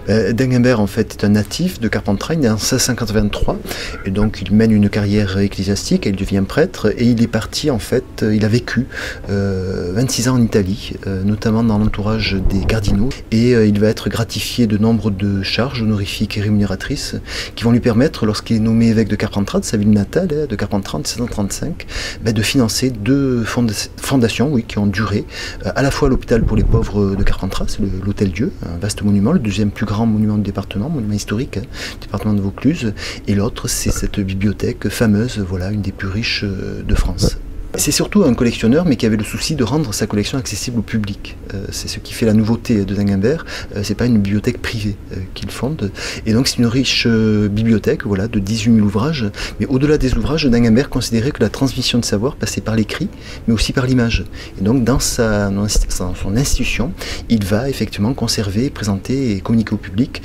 Dinguimbert en fait est un natif de Carpentras, il est en 1683 et donc il mène une carrière ecclésiastique, il devient prêtre et il est parti en fait, il a vécu 26 ans en Italie, notamment dans l'entourage des cardinaux et il va être gratifié de nombre de charges honorifiques et rémunératrices qui vont lui permettre, lorsqu'il est nommé évêque de Carpentras, de sa ville natale, de Carpentras en 1735, de financer deux fondations qui ont duré, à la fois l'hôpital pour les pauvres de Carpentras, c'est l'Hôtel-Dieu, un vaste monument, le deuxième plus grand monument du département, monument historique, département de Vaucluse, et l'autre c'est cette bibliothèque fameuse, voilà, une des plus riches de France. C'est surtout un collectionneur, mais qui avait le souci de rendre sa collection accessible au public. C'est ce qui fait la nouveauté de Dinguimbert. C'est pas une bibliothèque privée qu'il fonde. Et donc c'est une riche bibliothèque, voilà, de 18 000 ouvrages. Mais au-delà des ouvrages, Dinguimbert considérait que la transmission de savoir passait par l'écrit, mais aussi par l'image. Et donc dans son institution, il va effectivement conserver, présenter et communiquer au public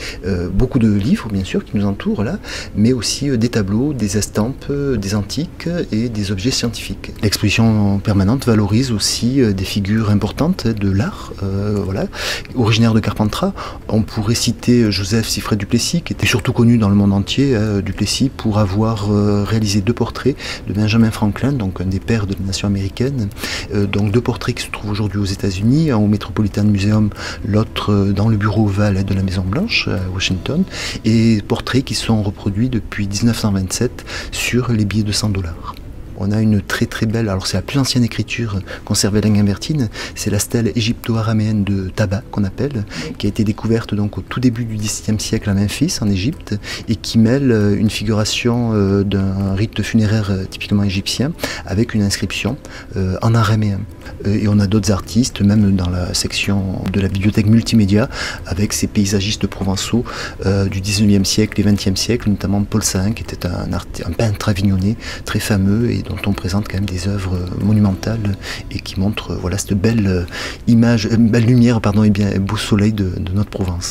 beaucoup de livres, bien sûr, qui nous entourent là, mais aussi des tableaux, des estampes, des antiques et des objets scientifiques. L'exposition permanente valorise aussi des figures importantes de l'art, voilà, originaire de Carpentras. On pourrait citer Joseph Siffred Duplessis, qui était surtout connu dans le monde entier, Duplessis, pour avoir réalisé deux portraits de Benjamin Franklin, donc un des pères de la nation américaine. Donc deux portraits qui se trouvent aujourd'hui aux États-Unis, un au Metropolitan Museum, l'autre dans le bureau ovale de la Maison Blanche à Washington, et portraits qui sont reproduits depuis 1927 sur les billets de $100. On a une très très belle, alors c'est la plus ancienne écriture conservée dinguimbertine, c'est la stèle égypto-araméenne de Tabat qu'on appelle, qui a été découverte donc au tout début du XVIIe siècle à Memphis en Égypte et qui mêle une figuration d'un rite funéraire typiquement égyptien avec une inscription en araméen. Et on a d'autres artistes, même dans la section de la bibliothèque multimédia, avec ces paysagistes provençaux du XIXe siècle et XXe siècle, notamment Paul Sahin, qui était un peintre avignonnais très fameux et dont on présente quand même des œuvres monumentales et qui montrent voilà, cette belle image, belle lumière, pardon, et bien beau soleil de notre Provence.